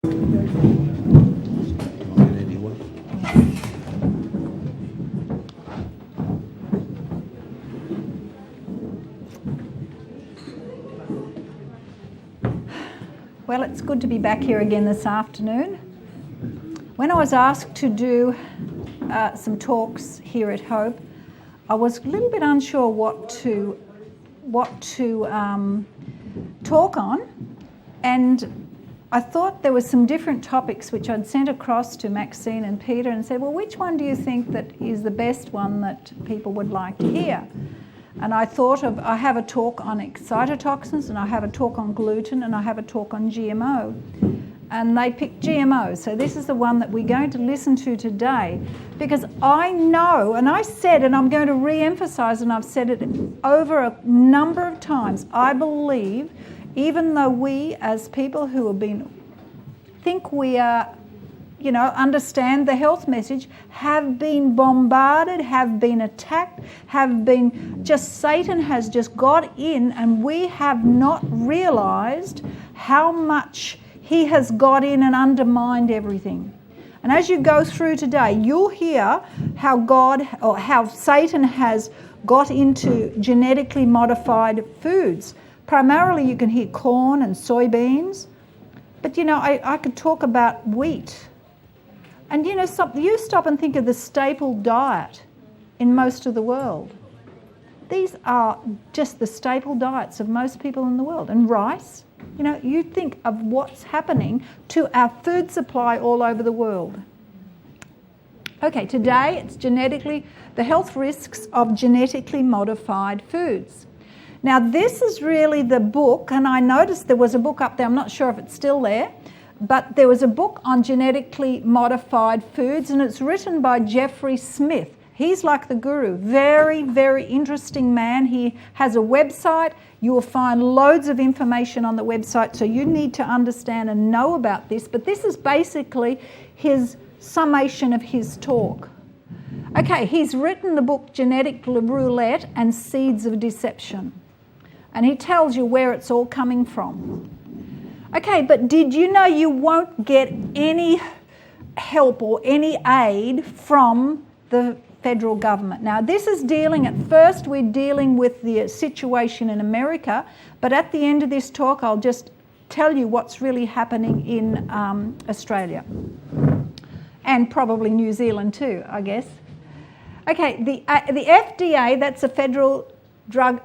Well, it's good to be back here again this afternoon. When I was asked to do some talks here at Hope, I was a little bit unsure what to talk on, and I thought there were some different topics which I'd sent across to Maxine and Peter and said, well, which one do you think that is the best one that people would like to hear? And I thought I have a talk on excitotoxins, and I have a talk on gluten, and I have a talk on GMO. And they picked GMO. So this is the one that we're going to listen to today, because I know, and I said, and I'm going to re-emphasize, and I've said it over a number of times, I believe, even though we as people who think we are, understand the health message, have been bombarded, have been attacked, Satan has just got in, and we have not realized how much he has got in and undermined everything. And as you go through today, you'll hear how Satan has got into genetically modified foods. Primarily you can hear corn and soybeans, but I could talk about wheat. And you stop and think of the staple diet in most of the world. These are just the staple diets of most people in the world. And rice, you think of what's happening to our food supply all over the world. Okay, today it's the health risks of genetically modified foods. Now this is really the book, and I noticed there was a book up there, I'm not sure if it's still there, but there was a book on genetically modified foods, and it's written by Jeffrey Smith. He's like the guru. Very, very interesting man. He has a website. You will find loads of information on the website, so you need to understand and know about this. But this is basically his summation of his talk. Okay, he's written the book Genetic Roulette and Seeds of Deception. And he tells you where it's all coming from. Okay, but did you know you won't get any help or any aid from the federal government? Now, this is we're dealing with the situation in America, but at the end of this talk, I'll just tell you what's really happening in Australia. And probably New Zealand too, I guess. Okay, the FDA, that's the Federal Food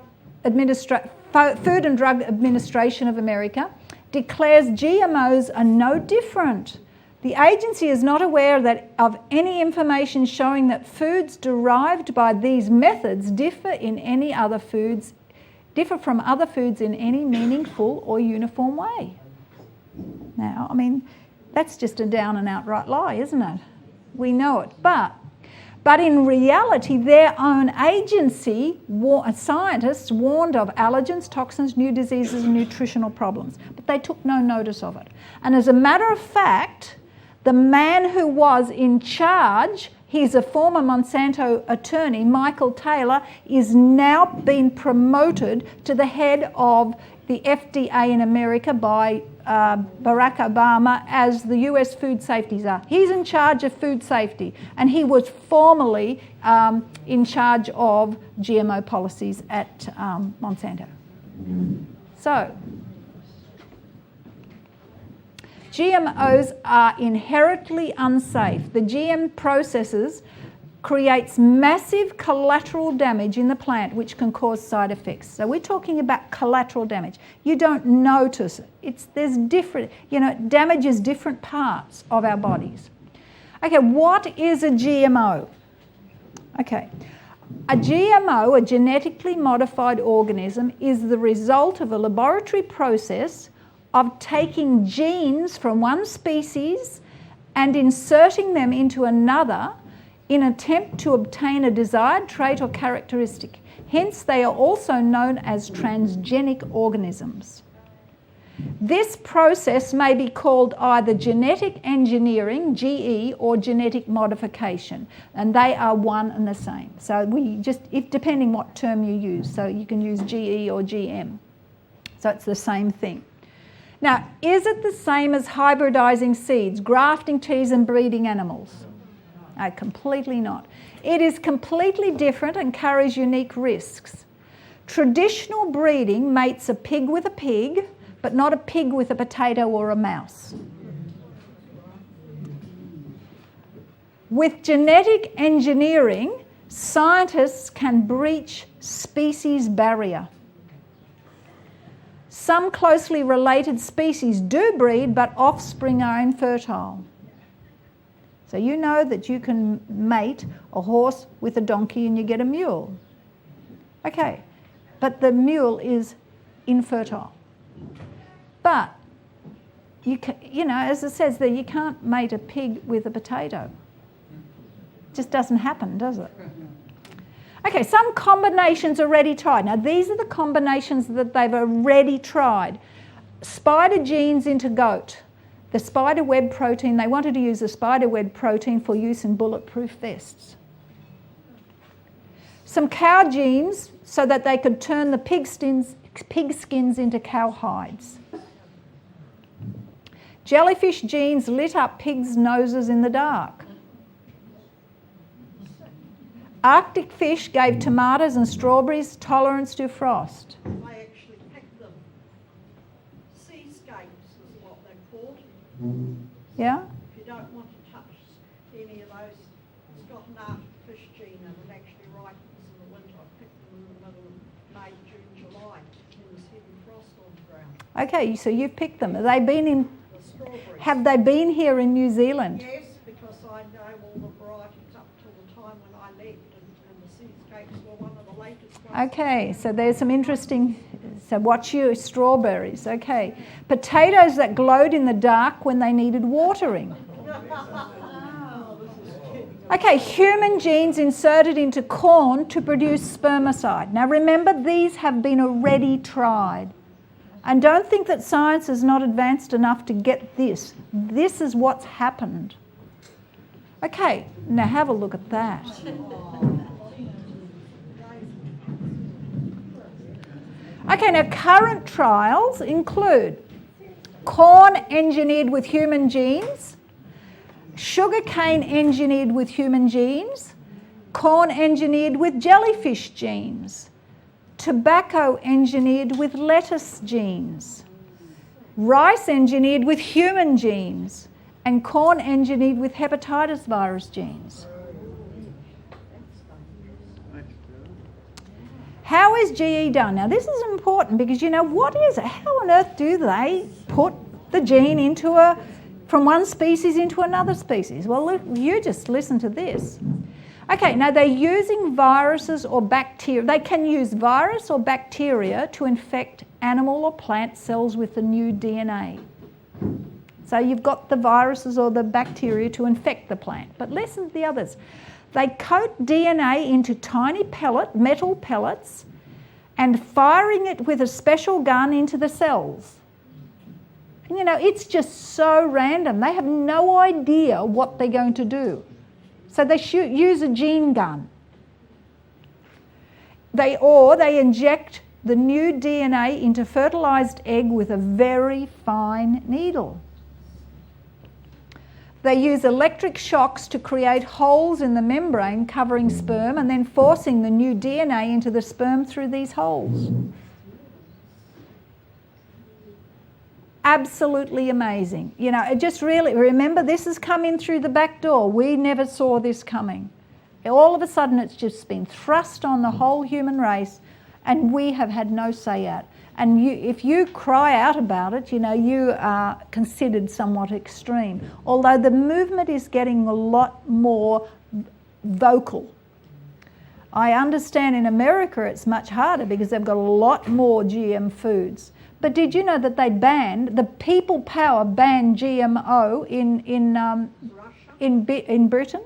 and Drug Administration of America, declares GMOs are no different. The agency is not aware of any information showing that foods derived by these methods differ from other foods in any meaningful or uniform way. Now, that's just a down and outright lie, isn't it? We know it. But in reality, their own agency, scientists warned of allergens, toxins, new diseases and nutritional problems. But they took no notice of it. And as a matter of fact, the man who was in charge, he's a former Monsanto attorney, Michael Taylor, is now being promoted to the head of the FDA in America by Barack Obama as the US food safety czar. He's in charge of food safety, and he was formerly in charge of GMO policies at Monsanto. So, GMOs are inherently unsafe. The GM processes creates massive collateral damage in the plant which can cause side effects. So we're talking about collateral damage. You don't notice it. Damages different parts of our bodies. Okay, what is a GMO? Okay, a GMO, a genetically modified organism, is the result of a laboratory process of taking genes from one species and inserting them into another in an attempt to obtain a desired trait or characteristic. Hence, they are also known as transgenic organisms. This process may be called either genetic engineering, GE, or genetic modification, and they are one and the same. So depending what term you use, so you can use GE or GM. So it's the same thing. Now, is it the same as hybridizing seeds, grafting teas and breeding animals? No, completely not. It is completely different and carries unique risks. Traditional breeding mates a pig with a pig, but not a pig with a potato or a mouse. With genetic engineering, scientists can breach species barrier. Some closely related species do breed, but offspring are infertile. So you know that you can mate a horse with a donkey and you get a mule. Okay, but the mule is infertile. But, you know, as it says there, you can't mate a pig with a potato. It just doesn't happen, does it? Okay, some combinations are already tried. Now, these are the combinations that they've already tried. Spider genes into goat. The spider web protein, they wanted to use the spider web protein for use in bulletproof vests. Some cow genes so that they could turn the pig skins into cow hides. Jellyfish genes lit up pigs' noses in the dark. Arctic fish gave tomatoes and strawberries tolerance to frost. I actually picked them. Seascapes is what they're called. Yeah? If you don't want to touch any of those, it's got an Arctic fish gene and it actually ripens in the winter. I picked them in the middle of May, June, July when there's heavy frost on the ground. Okay, so you've picked them. Have they been in? The strawberries. Have they been here in New Zealand? Yes, because I know all the varieties up till the time when I left, and the seascapes were one of the latest ones. Okay, so there's some interesting, so watch your strawberries, okay. Potatoes that glowed in the dark when they needed watering. Okay, human genes inserted into corn to produce spermicide. Now remember, these have been already tried. And don't think that science is not advanced enough to get this. This is what's happened. Okay, now have a look at that. Okay, now current trials include corn engineered with human genes, sugarcane engineered with human genes, corn engineered with jellyfish genes, tobacco engineered with lettuce genes, rice engineered with human genes, and corn engineered with hepatitis virus genes. How is GE done? Now this is important because you know, what is it? How on earth do they put the gene from one species into another species? Well, look, you just listen to this. Okay, now they're using viruses or bacteria. They can use virus or bacteria to infect animal or plant cells with the new DNA. So you've got the viruses or the bacteria to infect the plant. But listen to the others. They coat DNA into tiny metal pellets and firing it with a special gun into the cells. And you know, it's just so random. They have no idea what they're going to do. So they use a gene gun. They inject the new DNA into fertilized egg with a very fine needle. They use electric shocks to create holes in the membrane covering sperm and then forcing the new DNA into the sperm through these holes. Absolutely amazing. You know, it just really, remember, this has come in through the back door. We never saw this coming. All of a sudden it's just been thrust on the whole human race and we have had no say at. And if you cry out about it, you know, you are considered somewhat extreme. Although the movement is getting a lot more vocal. I understand in America it's much harder because they've got a lot more GM foods. But did you know that the People Power banned GMO in Britain?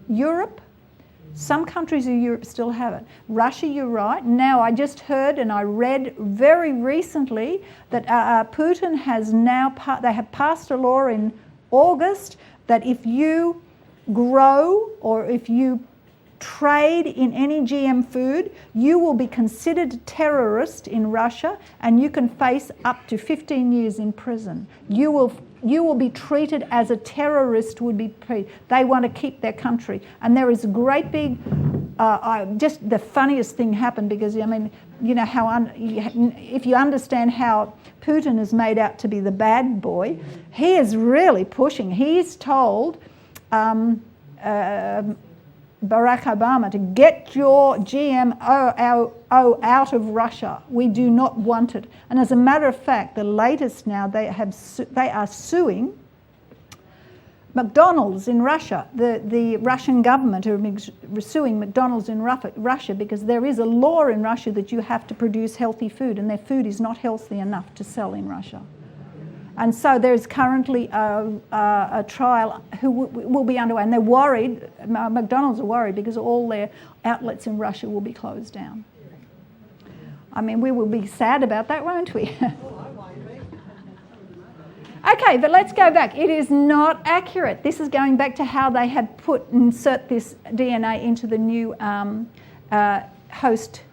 Europe? Some countries in Europe still have it. Russia, you're right. Now, I just heard and I read very recently that Putin has now, they have passed a law in August that if you grow or if you trade in any GM food, you will be considered a terrorist in Russia and you can face up to 15 years in prison. You will be treated as a terrorist would be treated. They want to keep their country. And there is a great big, just the funniest thing happened because, I mean, you know, if you understand how Putin is made out to be the bad boy, he is really pushing. He's told Barack Obama to get your GMO out of Russia. We do not want it. And as a matter of fact, the latest now, they are suing McDonald's in Russia. The Russian government are suing McDonald's in Russia because there is a law in Russia that you have to produce healthy food, and their food is not healthy enough to sell in Russia. And so there's currently a trial who will be underway, and they're worried, McDonald's are worried because all their outlets in Russia will be closed down. I mean, we will be sad about that, won't we? Okay, but let's go back. It is not accurate. This is going back to how they had insert this DNA into the new host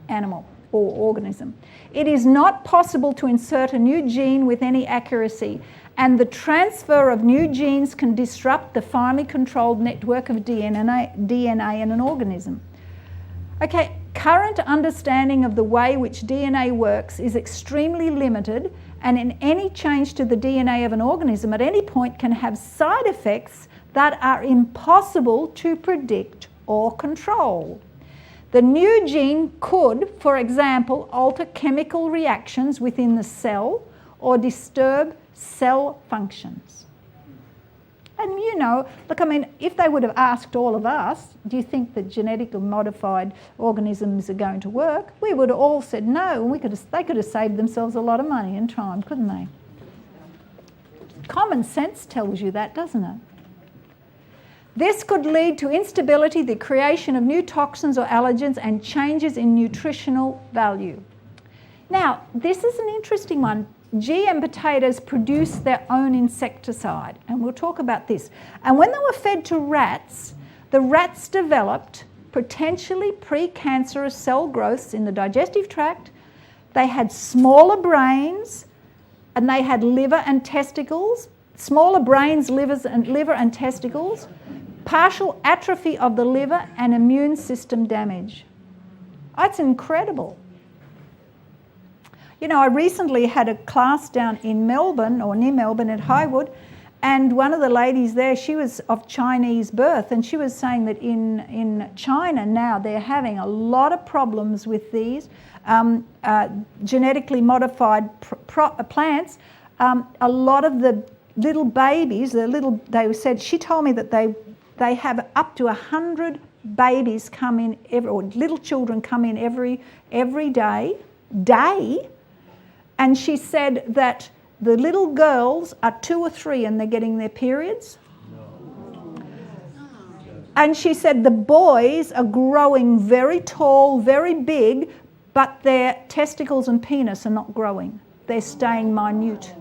animal or organism. It is not possible to insert a new gene with any accuracy, and the transfer of new genes can disrupt the finely controlled network of DNA in an organism. Okay, current understanding of the way which DNA works is extremely limited, and in any change to the DNA of an organism at any point can have side effects that are impossible to predict or control. The new gene could, for example, alter chemical reactions within the cell or disturb cell functions. And you know, look, I mean, if they would have asked all of us, do you think that genetically modified organisms are going to work? We would have all said no, and they could have saved themselves a lot of money and time, couldn't they? Common sense tells you that, doesn't it? This could lead to instability, the creation of new toxins or allergens, and changes in nutritional value. Now, this is an interesting one. GM potatoes produce their own insecticide, and we'll talk about this. And when they were fed to rats, the rats developed potentially precancerous cell growths in the digestive tract. They had smaller brains, and they had liver and testicles, smaller brains, liver and testicles, partial atrophy of the liver, and immune system damage. That's incredible. You know, I recently had a class down in Melbourne, or near Melbourne at Highwood, and one of the ladies there, she was of Chinese birth, and she was saying that in China now they're having a lot of problems with these genetically modified plants. A lot of the little babies, she told me that they have up to 100 babies come in or little children come in every day, and she said that the little girls are 2 or 3 and they're getting their periods. And she said the boys are growing very tall, very big, but their testicles and penis are not growing. They're staying minute.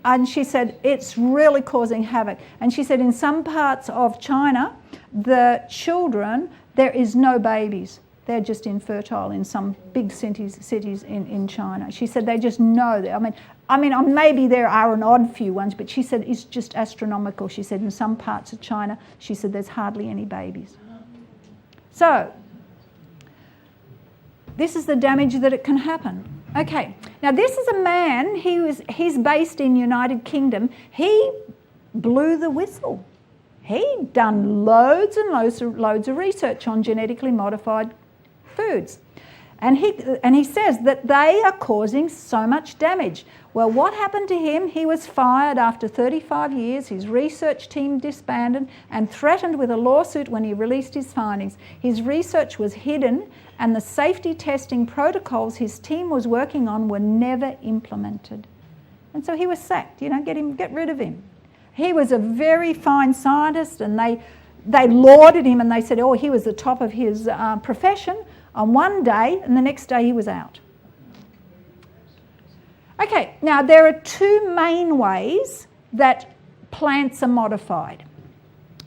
And she said it's really causing havoc. And she said in some parts of China, the children, there is no babies. They're just infertile in some big cities in China. She said they just know that. I mean, maybe there are an odd few ones, but she said it's just astronomical. She said in some parts of China, she said there's hardly any babies. So, this is the damage that it can happen. Okay, now this is a man, he's based in United Kingdom. He blew the whistle. He'd done loads and loads of research on genetically modified foods. And he says that they are causing so much damage. Well, what happened to him? He was fired after 35 years. His research team disbanded and threatened with a lawsuit when he released his findings. His research was hidden, and the safety testing protocols his team was working on were never implemented. And so he was sacked, get rid of him. He was a very fine scientist, and they lauded him, and they said, he was the top of his profession on one day, and the next day he was out. Okay, now there are 2 main ways that plants are modified.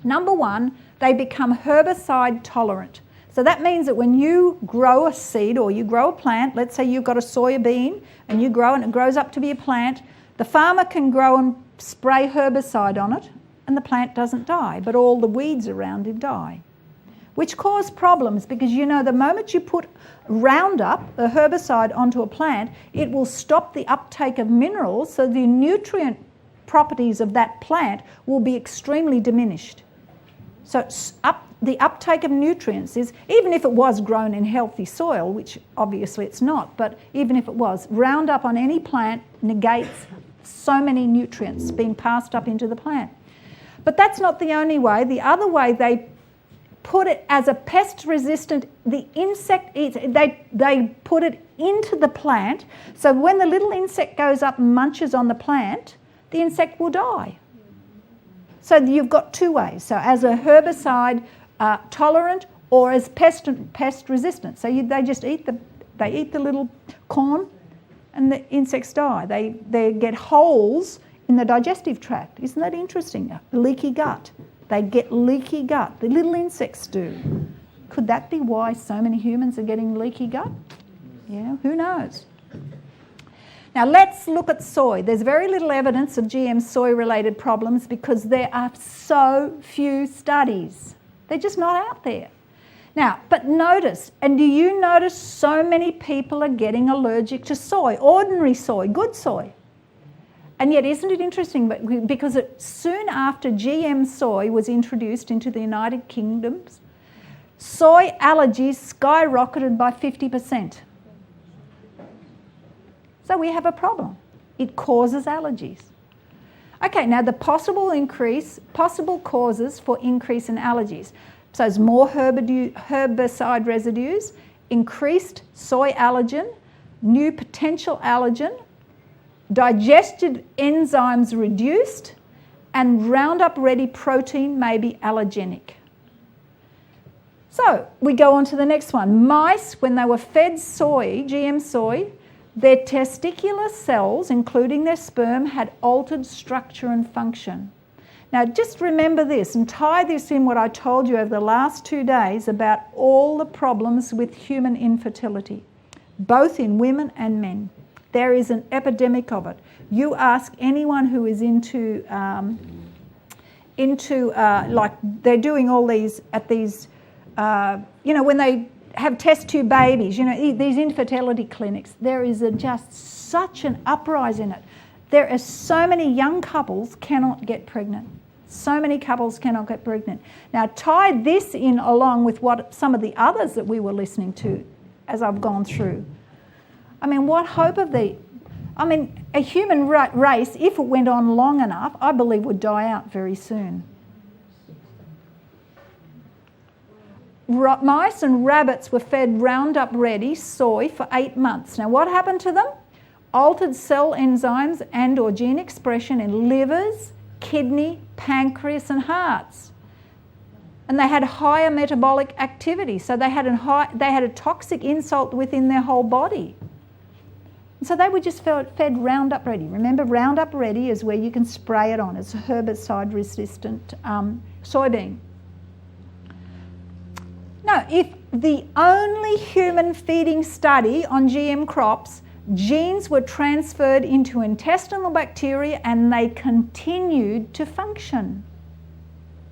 Number one, they become herbicide tolerant. So that means that when you grow a seed or you grow a plant, let's say you've got a soybean and you grow and it grows up to be a plant, the farmer can grow and spray herbicide on it and the plant doesn't die, but all the weeds around it die, which cause problems because the moment you put Roundup, a herbicide, onto a plant, it will stop the uptake of minerals, so the nutrient properties of that plant will be extremely diminished. So the uptake of nutrients is, even if it was grown in healthy soil, which obviously it's not, but even if it was, Roundup on any plant negates so many nutrients being passed up into the plant. But that's not the only way. The other way, they put it as a pest resistant, the insect eats it, they put it into the plant, so when the little insect goes up and munches on the plant, the insect will die. So you've got two ways, so as a herbicide tolerant or as pest resistant. So they just eat the little corn and the insects die. They get holes in the digestive tract. Isn't that interesting? Leaky gut. They get leaky gut. The little insects do. Could that be why so many humans are getting leaky gut? Yeah, who knows? Now let's look at soy. There's very little evidence of GM soy-related problems because there are so few studies. They're just not out there. Now, but notice, and do you notice so many people are getting allergic to soy, ordinary soy, good soy? And yet, isn't it interesting? Because soon after GM soy was introduced into the United Kingdom, soy allergies skyrocketed by 50%. So we have a problem. It causes allergies. Okay, now the possible causes for increase in allergies. So there's more herbicide residues, increased soy allergen, new potential allergen, digested enzymes reduced, and Roundup-ready protein may be allergenic. So we go on to the next one. Mice, when they were fed soy, GM soy, their testicular cells, including their sperm, had altered structure and function. Now just remember this and tie this in what I told you over the last 2 days about all the problems with human infertility, both in women and men. There is an epidemic of it. You ask anyone who is into like they're doing all these at these, when they have test tube babies, these infertility clinics, there is just such an uprising in it. There are so many young couples cannot get pregnant. So many couples cannot get pregnant. Now tie this in along with what some of the others that we were listening to as I've gone through. I mean, what hope of a human race, if it went on long enough, I believe would die out very soon. Mice and rabbits were fed Roundup-ready soy for 8 months. Now, what happened to them? Altered cell enzymes and or gene expression in livers, kidney, pancreas and hearts. And they had higher metabolic activity, so they had a toxic insult within their whole body. And so they were just fed Roundup Ready. Remember, Roundup Ready is where you can spray it on. It's a herbicide-resistant soybean. Now, if the only human feeding study on GM crops, genes were transferred into intestinal bacteria and they continued to function.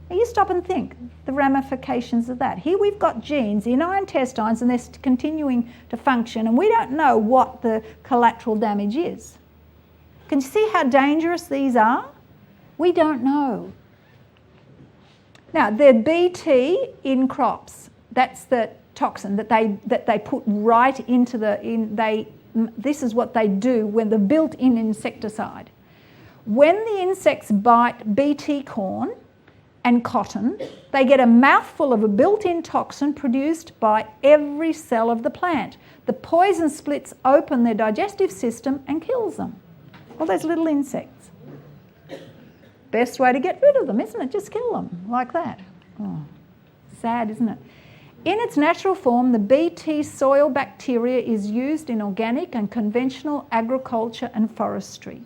Now you stop and think the ramifications of that. Here we've got genes in our intestines and they're continuing to function and we don't know what the collateral damage is. Can you see how dangerous these are? We don't know. Now the BT in crops, that's the toxin that they put right into this is what they do when the built-in insecticide. When the insects bite BT corn and cotton, they get a mouthful of a built-in toxin produced by every cell of the plant. The poison splits open their digestive system and kills them. All those little insects. Best way to get rid of them, isn't it? Just kill them like that. Oh, sad, isn't it? In its natural form, the BT soil bacteria is used in organic and conventional agriculture and forestry.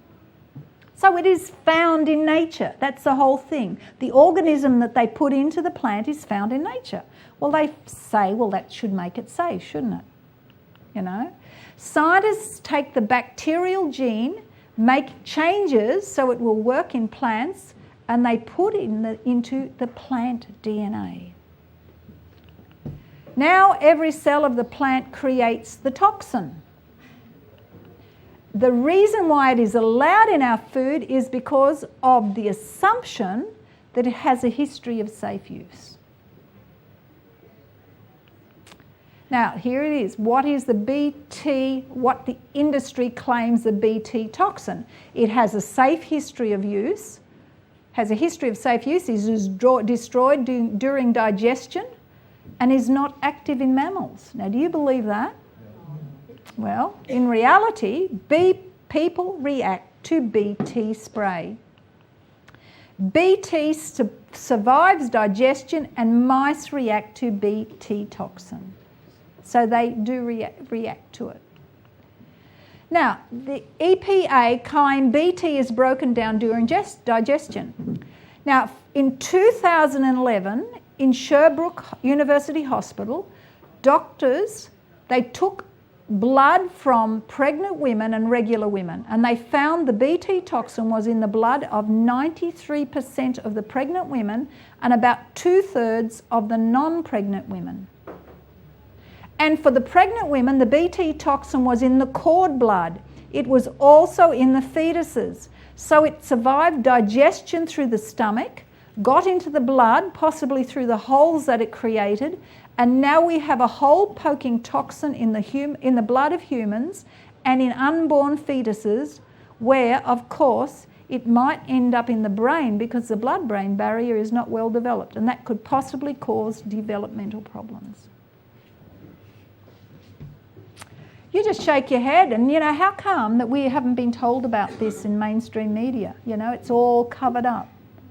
So it is found in nature. That's the whole thing. The organism that they put into the plant is found in nature. Well, they say, well, that should make it safe, shouldn't it? You know? Scientists take the bacterial gene, make changes so it will work in plants, and they put into the plant DNA. Now every cell of the plant creates the toxin. The reason why it is allowed in our food is because of the assumption that it has a history of safe use. Now, here it is. What is the Bt, what the industry claims the Bt toxin? It has a safe history of use, is destroyed during digestion, and is not active in mammals. Now, do you believe that? Well, in reality, people react to Bt spray. Bt survives digestion, and mice react to Bt toxin. So they do react to it. Now, the EPA claim Bt is broken down during digestion. Now, in 2011, in Sherbrooke University Hospital, doctors, they took blood from pregnant women and regular women, and they found the Bt toxin was in the blood of 93% of the pregnant women and about 2/3 of the non-pregnant women. And for the pregnant women, the Bt toxin was in the cord blood. It was also in the fetuses. So it survived digestion through the stomach, got into the blood, possibly through the holes that it created, and now we have a hole-poking toxin in the blood of humans and in unborn fetuses, where, of course, it might end up in the brain because the blood-brain barrier is not well developed, and that could possibly cause developmental problems. You just shake your head and, you know, how come that we haven't been told about this in mainstream media? You know, it's all covered up.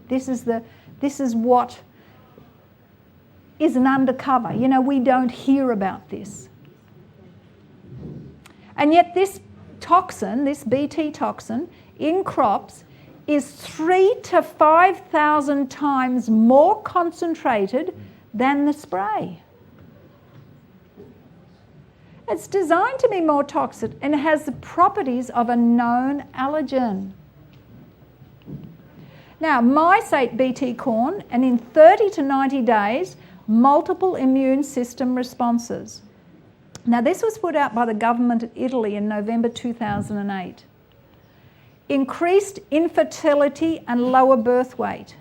This is what is an undercover. You know, we don't hear about this. And yet this toxin, this Bt toxin, in crops is 3,000 to 5,000 times more concentrated than the spray. It's designed to be more toxic and it has the properties of a known allergen. Now, mice ate Bt corn, and in 30 to 90 days, multiple immune system responses. Now, this was put out by the government of Italy in November 2008. Increased infertility and lower birth weight.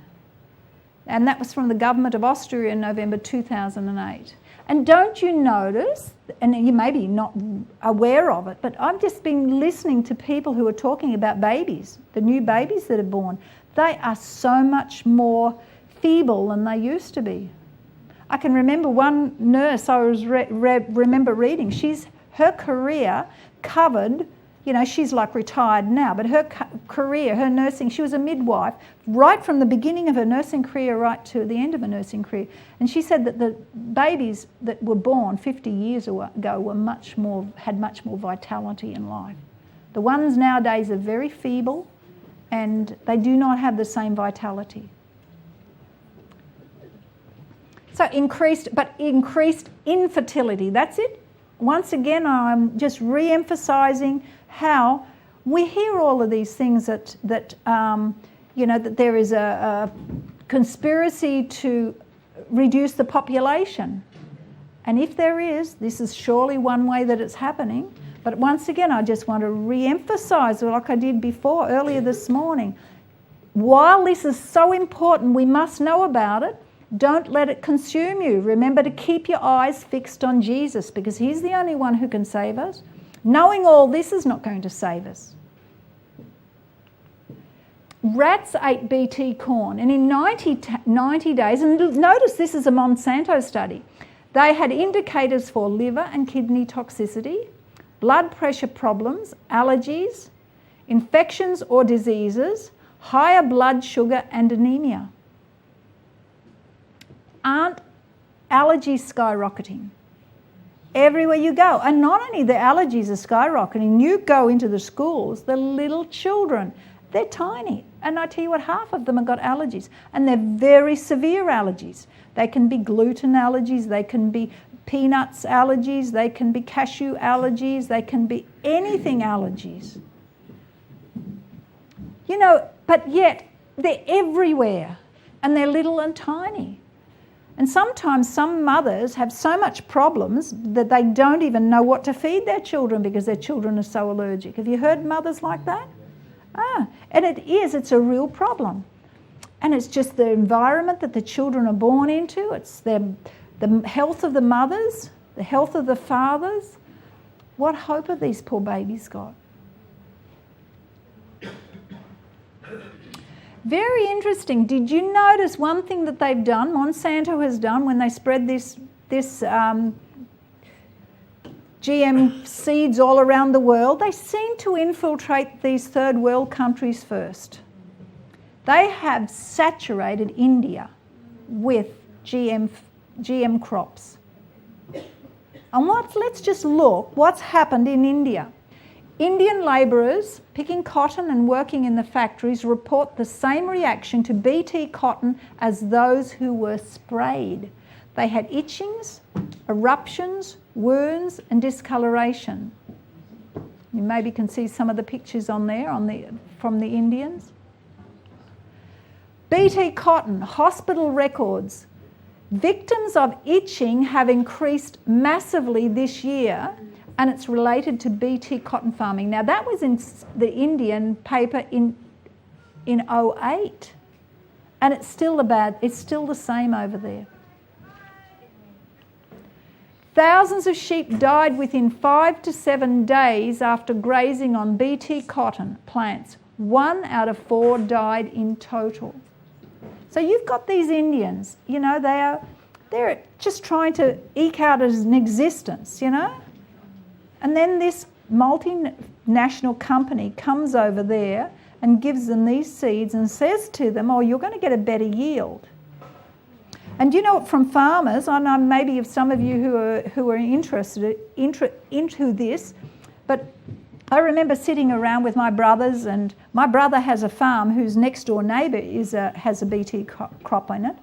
And that was from the government of Austria in November 2008. And don't you notice, and you may be not aware of it, but I've just been listening to people who are talking about babies, the new babies that are born. They are so much more feeble than they used to be. I can remember one nurse I was remember reading, her career covered, you know, she's like retired now, but her career, her nursing, she was a midwife right from the beginning of her nursing career right to the end of her nursing career. And she said that the babies that were born 50 years ago had much more vitality in life. The ones nowadays are very feeble and they do not have the same vitality. So increased infertility, that's it. Once again, I'm just re-emphasising how we hear all of these things that there is a conspiracy to reduce the population. And if there is, this is surely one way that it's happening. But once again, I just want to re-emphasise, like I did before, earlier this morning, while this is so important, we must know about it. Don't let it consume you. Remember to keep your eyes fixed on Jesus because he's the only one who can save us. Knowing all this is not going to save us. Rats ate Bt corn, and in 90 days, and notice this is a Monsanto study, they had indicators for liver and kidney toxicity, blood pressure problems, allergies, infections or diseases, higher blood sugar and anemia. Aren't allergies skyrocketing? Everywhere you go. And not only the allergies are skyrocketing, you go into the schools, the little children They're tiny. And I tell you what, half of them have got allergies. And they're very severe allergies. They can be gluten allergies, they can be peanuts allergies, they can be cashew allergies, they can be anything allergies. You know, but yet they're everywhere and they're little and tiny. And sometimes some mothers have so much problems that they don't even know what to feed their children because their children are so allergic. Have you heard mothers like that? And it's a real problem. And it's just the environment that the children are born into. It's the health of the mothers, the health of the fathers. What hope have these poor babies got? Very interesting. Did you notice one thing that they've done, Monsanto has done, when they spread this GM seeds all around the world? They seem to infiltrate these third world countries first. They have saturated India with GM crops. And let's just look what's happened in India. Indian labourers picking cotton and working in the factories report the same reaction to Bt cotton as those who were sprayed. They had itchings, eruptions, wounds and discoloration. You maybe can see some of the pictures on there from the Indians. Bt cotton, hospital records. Victims of itching have increased massively this year, and it's related to Bt cotton farming. Now that was in the Indian paper in 2008, and it's still the same over there. Thousands of sheep died within 5 to 7 days after grazing on Bt cotton plants. 1 out of 4 died in total. So you've got these Indians, you know, they're just trying to eke out as an existence, you know. And then this multinational company comes over there and gives them these seeds and says to them, oh, you're going to get a better yield. And you know, from farmers, I know maybe of some of you who are interested into this, but I remember sitting around with my brothers, and my brother has a farm whose next door neighbour has a Bt crop in it.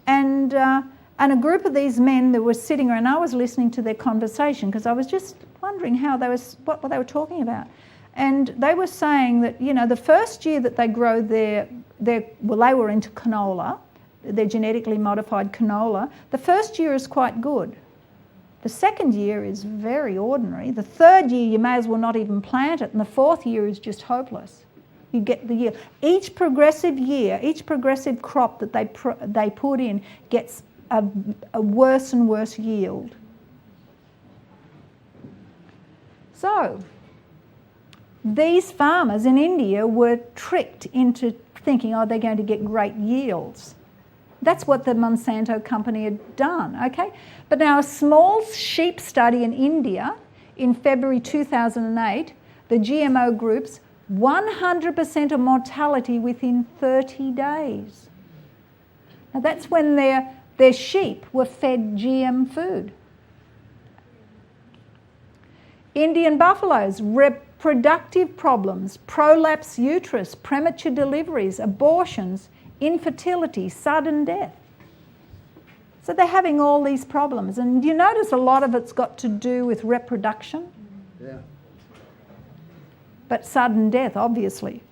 And a group of these men that were sitting around, I was listening to their conversation because I was just wondering what they were talking about. And they were saying that, you know, the first year that they grow they were into canola, their genetically modified canola. The first year is quite good. The second year is very ordinary. The third year you may as well not even plant it, and the fourth year is just hopeless. You get the yield. Each progressive year, each progressive crop that they put in gets a worse and worse yield. So these farmers in India were tricked into thinking, oh, they're going to get great yields. That's what the Monsanto company had done, okay? But now a small sheep study in India in February 2008, the GMO groups, 100% of mortality within 30 days. Now that's when their sheep were fed GM food. Indian buffaloes, reproductive problems, prolapse uterus, premature deliveries, abortions, infertility, sudden death. So they're having all these problems. And you notice a lot of it's got to do with reproduction? Yeah. But sudden death, obviously.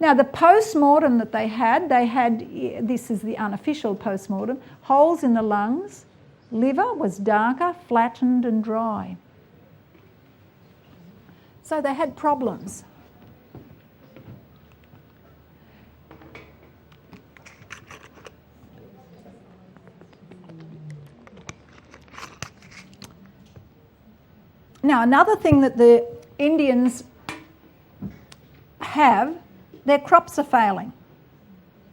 Now, the post-mortem that they had, this is the unofficial post-mortem, holes in the lungs, liver was darker, flattened and dry. So they had problems. Now, another thing that the Indians have, their crops are failing.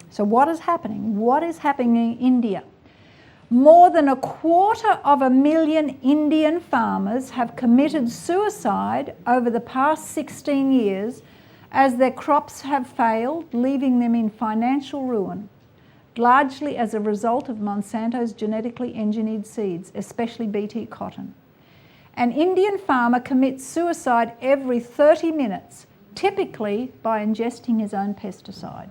So what is happening? What is happening in India? More than 250,000 Indian farmers have committed suicide over the past 16 years as their crops have failed, leaving them in financial ruin, largely as a result of Monsanto's genetically engineered seeds, especially Bt cotton. An Indian farmer commits suicide every 30 minutes, typically by ingesting his own pesticide.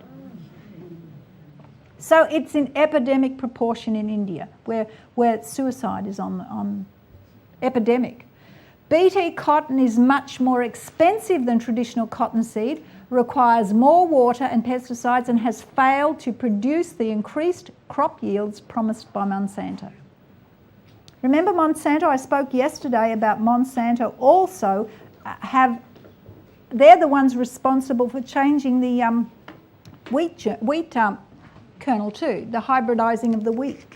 So it's in epidemic proportion in India, where suicide is on epidemic. BT cotton is much more expensive than traditional cottonseed, requires more water and pesticides, and has failed to produce the increased crop yields promised by Monsanto. Remember Monsanto? I spoke yesterday about Monsanto also they're the ones responsible for changing the wheat kernel too, the hybridizing of the wheat.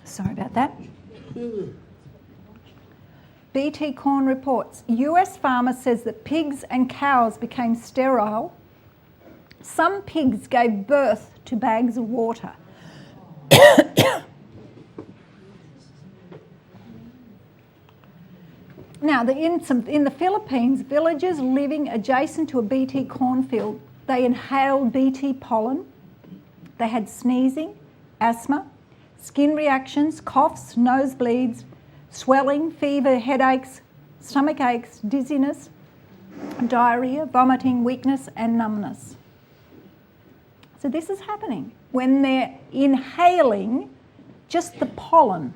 Sorry about that. BT Corn reports, US farmer says that pigs and cows became sterile. Some pigs gave birth to bags of water. Now, in the Philippines, villagers living adjacent to a BT cornfield, they inhaled BT pollen. They had sneezing, asthma, skin reactions, coughs, nosebleeds, swelling, fever, headaches, stomach aches, dizziness, diarrhoea, vomiting, weakness and numbness. So this is happening when they're inhaling just the pollen.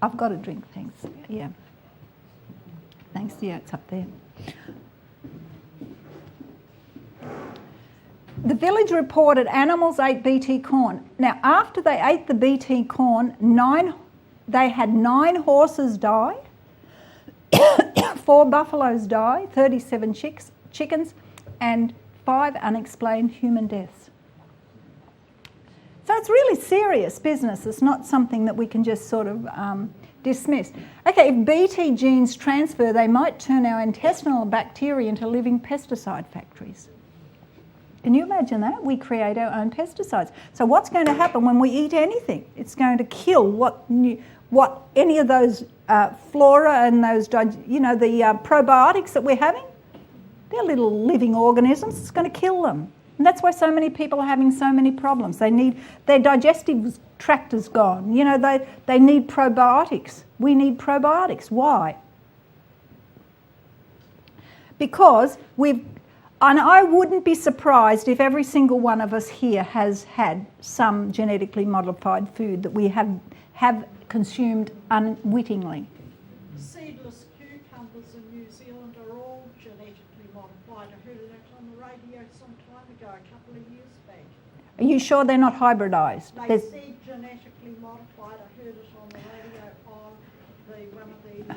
I've got a drink, thanks. Yeah. Thanks, yeah, it's up there. The village reported animals ate BT corn. Now, after they ate the BT corn, they had 9 horses die, 4 buffaloes die, 37 chickens, and 5 unexplained human deaths. So it's really serious business. It's not something that we can just sort of dismiss. Okay, if BT genes transfer, they might turn our intestinal bacteria into living pesticide factories. Can you imagine that? We create our own pesticides. So what's going to happen when we eat anything? It's going to kill what any of those flora and those, the probiotics that we're having. They're little living organisms. It's going to kill them. And that's why so many people are having so many problems. Their digestive tract is gone. They need probiotics. We need probiotics. Why? Because and I wouldn't be surprised if every single one of us here has had some genetically modified food that we have consumed unwittingly. Seedless cucumbers in New Zealand are all genetically modified. I heard that on the radio some time ago, a couple of years back. Are you sure they're not hybridized? They said genetically modified. I heard it on the radio on one of the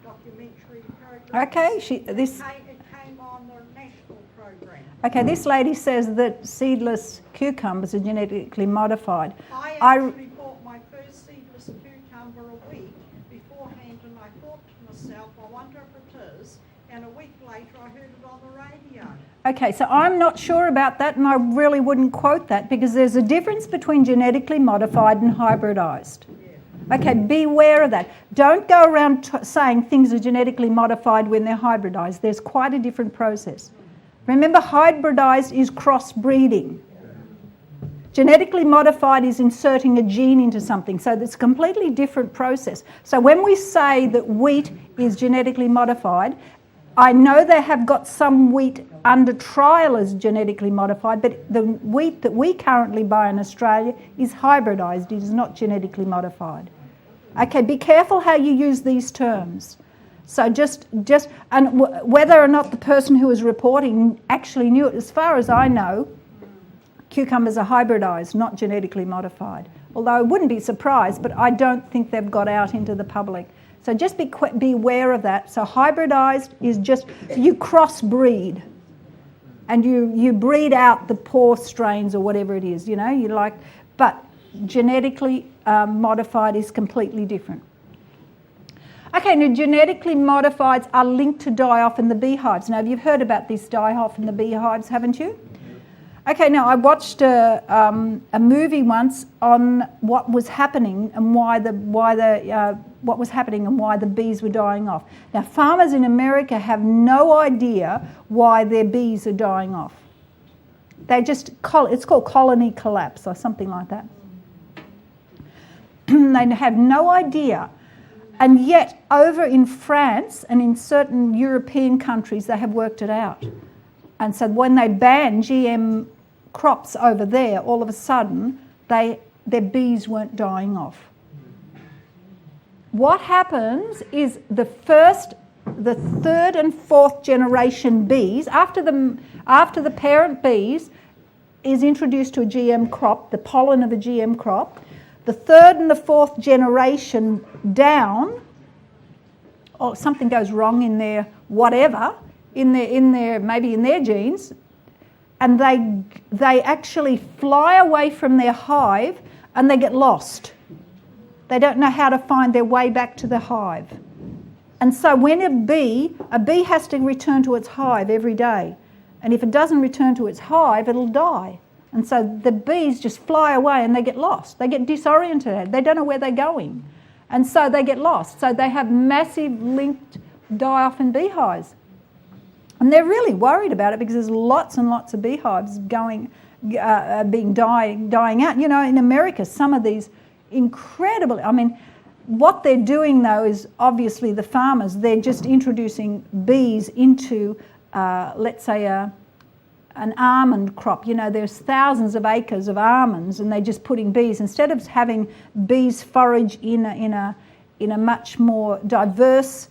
documentary programs. Okay, It came on the national program. Okay, this lady says that seedless cucumbers are genetically modified. I actually bought my first seedless cucumber a week beforehand, and I thought to myself, I wonder if it is. And a week later, I heard it on the radio. Okay, so I'm not sure about that, and I really wouldn't quote that because there's a difference between genetically modified and hybridized. Yeah. Okay, beware of that. Don't go around saying things are genetically modified when they're hybridized. There's quite a different process. Remember, hybridized is crossbreeding. Genetically modified is inserting a gene into something, so it's a completely different process. So when we say that wheat is genetically modified, I know they have got some wheat under trial as genetically modified, but the wheat that we currently buy in Australia is hybridized. It is not genetically modified. Okay, be careful how you use these terms. So and whether or not the person who was reporting actually knew it, as far as I know, cucumbers are hybridized, not genetically modified. Although I wouldn't be surprised, but I don't think they've got out into the public. So just be aware of that. So hybridized is just, you crossbreed and you breed out the poor strains or whatever it is, but genetically modified is completely different. Okay, now genetically modifieds are linked to die-off in the beehives. Now, you've heard about this die-off in the beehives, haven't you? Okay, now I watched a movie once on what was happening and why the bees were dying off. Now, farmers in America have no idea why their bees are dying off. It's called colony collapse or something like that. They have no idea. And yet over in France and in certain European countries, they have worked it out. And so when they ban GM crops over there, all of a sudden, their bees weren't dying off. What happens is the third and fourth generation bees, after the parent bees is introduced to a GM crop, the pollen of a GM crop, the third and the fourth generation down, or something goes wrong in their whatever, maybe in their genes, and they actually fly away from their hive and they get lost. They don't know how to find their way back to the hive. And so when a bee has to return to its hive every day. And if it doesn't return to its hive, it'll die. And so the bees just fly away and they get lost. They get disoriented. They don't know where they're going. And so they get lost. So they have massive linked die-off in beehives. And they're really worried about it because there's lots and lots of beehives dying out. You know, in America, some of these what they're doing though is obviously the farmers, they're just introducing bees into, let's say, an almond crop. You know, there's thousands of acres of almonds and they're just putting bees. Instead of having bees forage in a much more diverse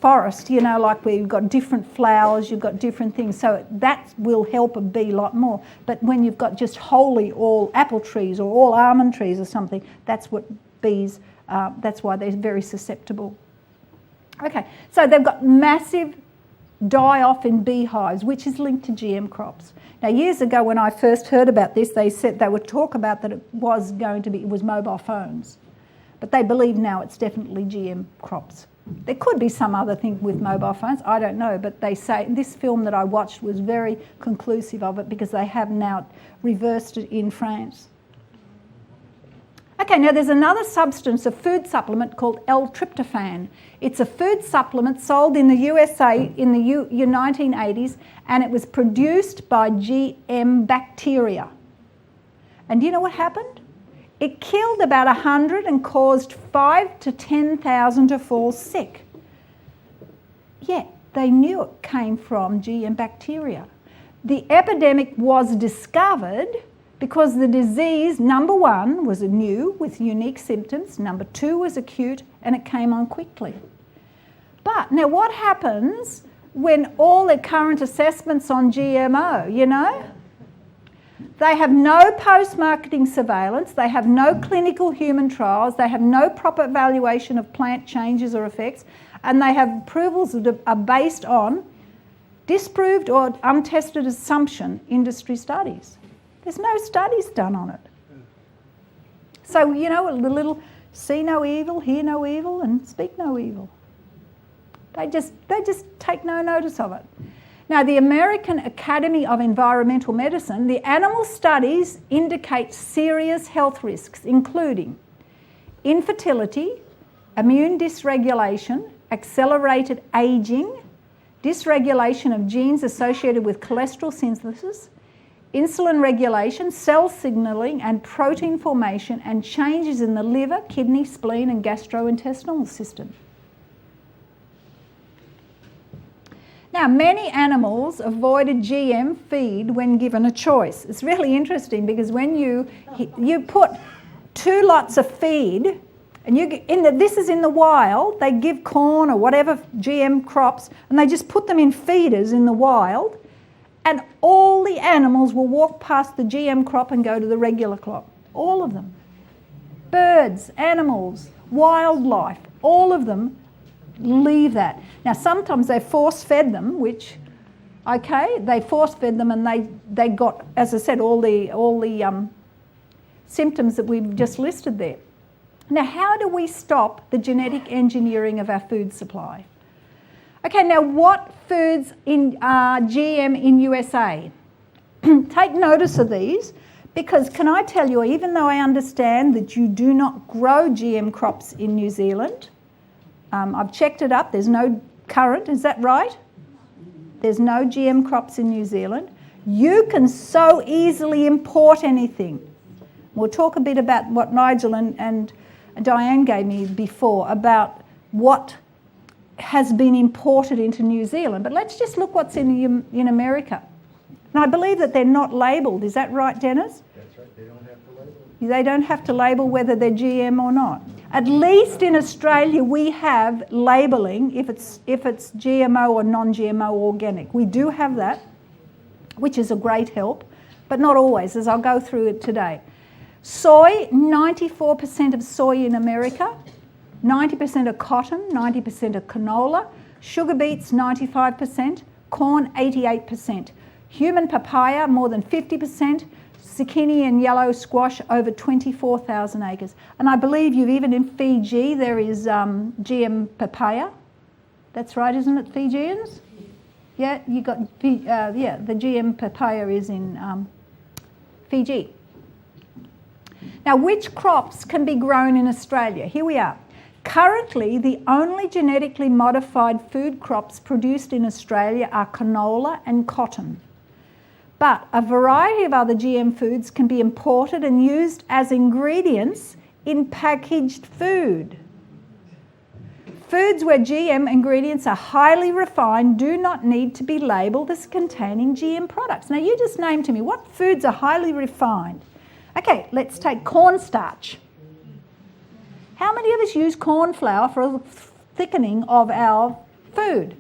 forest, you know, like where you've got different flowers, you've got different things. So that will help a bee a lot more. But when you've got just wholly all apple trees or all almond trees or something, that's what bees, that's why they're very susceptible. Okay, so they've got massive die-off in beehives, which is linked to GM crops. Now, years ago when I first heard about this, they said they would talk about that it was mobile phones. But they believe now it's definitely GM crops. There could be some other thing with mobile phones, I don't know, but they say this film that I watched was very conclusive of it because they have now reversed it in France. Okay, now there's another substance, a food supplement called Ltryptophan. It's a food supplement sold in the USA in the 1980s, and it was produced by GM bacteria. And do you know what happened? It killed about 100 and caused 5,000 to 10,000 to fall sick. Yet they knew it came from GM bacteria. The epidemic was discovered because the disease, number one, was new with unique symptoms, number two was acute, and it came on quickly. But now what happens when all the current assessments on GMO, you know? They have no post-marketing surveillance, they have no clinical human trials, they have no proper evaluation of plant changes or effects, and they have approvals that are based on disproved or untested assumption industry studies. There's no studies done on it. So, you know, the little see no evil, hear no evil, and speak no evil. They just take no notice of it. Now, the American Academy of Environmental Medicine, the animal studies indicate serious health risks, including infertility, immune dysregulation, accelerated aging, dysregulation of genes associated with cholesterol synthesis, insulin regulation, cell signalling and protein formation, and changes in the liver, kidney, spleen and gastrointestinal system. Now, many animals avoided GM feed when given a choice. It's really interesting because when you put 2 lots of feed, and this is in the wild, they give corn or whatever GM crops, and they just put them in feeders in the wild, and all the animals will walk past the GM crop and go to the regular crop. All of them. Birds, animals, wildlife, all of them leave that. Now, sometimes they force-fed them, they force-fed them and they got, as I said, all the symptoms that we've just listed there. Now, how do we stop the genetic engineering of our food supply? Okay, now what foods are GM in USA? Take notice of these because can I tell you, even though I understand that you do not grow GM crops in New Zealand, I've checked it up, there's no current, is that right? There's no GM crops in New Zealand. You can so easily import anything. We'll talk a bit about what Nigel and Diane gave me before about what has been imported into New Zealand. But let's just look what's in America. And I believe that they're not labelled. Is that right, Dennis? That's right. They don't have to label. They don't have to label whether they're GM or not. At least in Australia, we have labelling if it's GMO or non-GMO organic. We do have that, which is a great help, but not always, as I'll go through it today. Soy, 94% of soy in America, 90% of cotton, 90% of canola, sugar beets, 95%, corn, 88%, human papaya, more than 50%, zucchini and yellow squash, over 24,000 acres. And I believe even in Fiji, there is GM papaya. That's right, isn't it, Fijians? Yeah, you got, the GM papaya is in Fiji. Now, which crops can be grown in Australia? Here we are. Currently, the only genetically modified food crops produced in Australia are canola and cotton. But a variety of other GM foods can be imported and used as ingredients in packaged food. Foods where GM ingredients are highly refined do not need to be labelled as containing GM products. Now, you just name to me, what foods are highly refined? Okay, let's take cornstarch. How many of us use corn flour for a thickening of our food?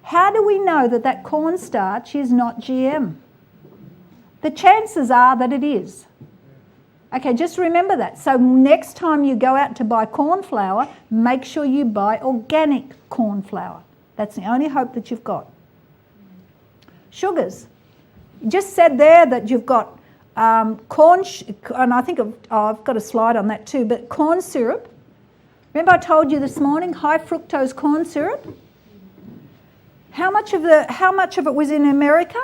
How do we know that cornstarch is not GM? The chances are that it is. Okay, just remember that. So next time you go out to buy corn flour, make sure you buy organic corn flour. That's the only hope that you've got. Sugars. You just said there that you've got corn, and I think I've got a slide on that too, but corn syrup. Remember I told you this morning, high fructose corn syrup? How much of it was in America?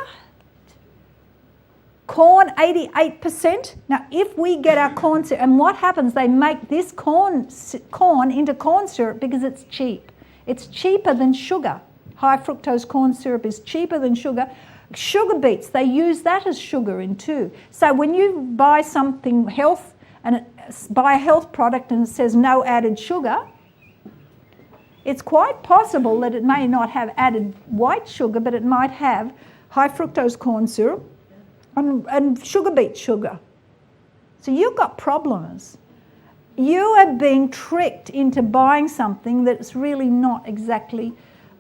Corn, 88%. Now, if we get our corn syrup, and what happens? They make this corn into corn syrup because it's cheap. It's cheaper than sugar. High fructose corn syrup is cheaper than sugar. Sugar beets, they use that as sugar in too. So when you buy something buy a health product and it says no added sugar, it's quite possible that it may not have added white sugar, but it might have high fructose corn syrup and sugar beet sugar. So you've got problems. You are being tricked into buying something that's really not exactly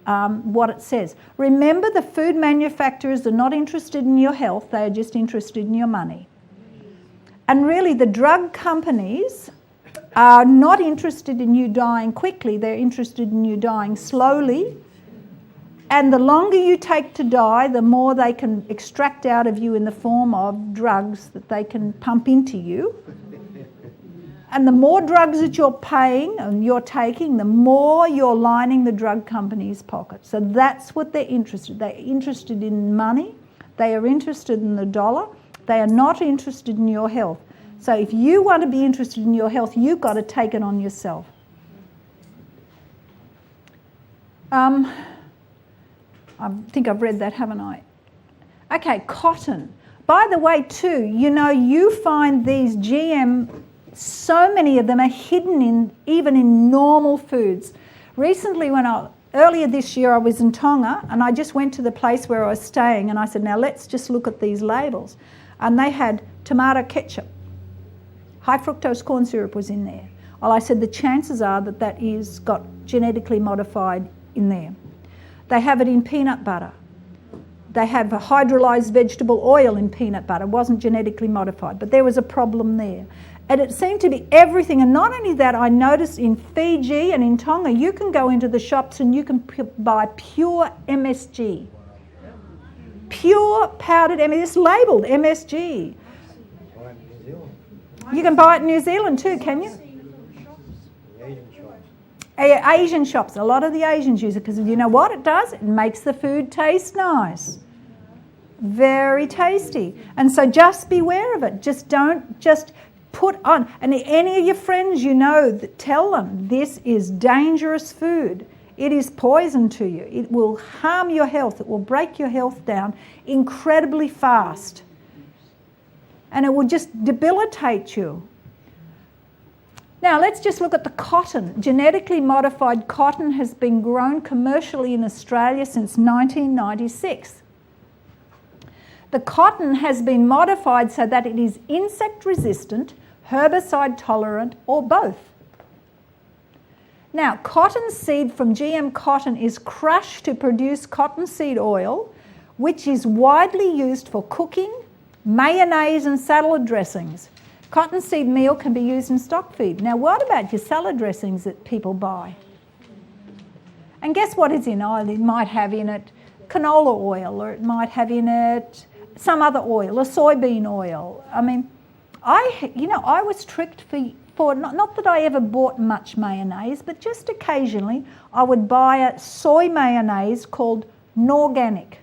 what it says. Remember, the food manufacturers are not interested in your health, they are just interested in your money. And really, the drug companies are not interested in you dying quickly, they're interested in you dying slowly. And the longer you take to die, the more they can extract out of you in the form of drugs that they can pump into you. And the more drugs that you're paying and you're taking, the more you're lining the drug company's pockets. So that's what they're interested in. They're interested in money. They are interested in the dollar. They are not interested in your health. So if you want to be interested in your health, you've got to take it on yourself. I think I've read that, haven't I? Okay, cotton. By the way, too, you find these GM, so many of them are hidden even in normal foods. Recently, earlier this year, I was in Tonga and I just went to the place where I was staying and I said, now let's just look at these labels. And they had tomato ketchup. High fructose corn syrup was in there. Well, I said the chances are that is got genetically modified in there. They have it in peanut butter. They have a hydrolyzed vegetable oil in peanut butter. It wasn't genetically modified, but there was a problem there. And it seemed to be everything. And not only that, I noticed in Fiji and in Tonga, you can go into the shops and you can buy pure MSG. Pure powdered MSG. It's labelled MSG. You can buy it in New Zealand too, can you? Asian shops. A lot of the Asians use it because you know what it does? It makes the food taste nice. Very tasty. And so just beware of it. Just put on. And any of your friends tell them this is dangerous food. It is poison to you. It will harm your health. It will break your health down incredibly fast. And it will just debilitate you. Now let's just look at the cotton. Genetically modified cotton has been grown commercially in Australia since 1996. The cotton has been modified so that it is insect resistant, herbicide tolerant, or both. Now, cottonseed from GM cotton is crushed to produce cottonseed oil, which is widely used for cooking, mayonnaise and salad dressings. Cottonseed meal can be used in stock feed. Now, what about your salad dressings that people buy? And guess what is in oil? It might have in it canola oil, or it might have in it some other oil, a soybean oil. I mean, I was tricked for not that I ever bought much mayonnaise, but just occasionally I would buy a soy mayonnaise called Norganic.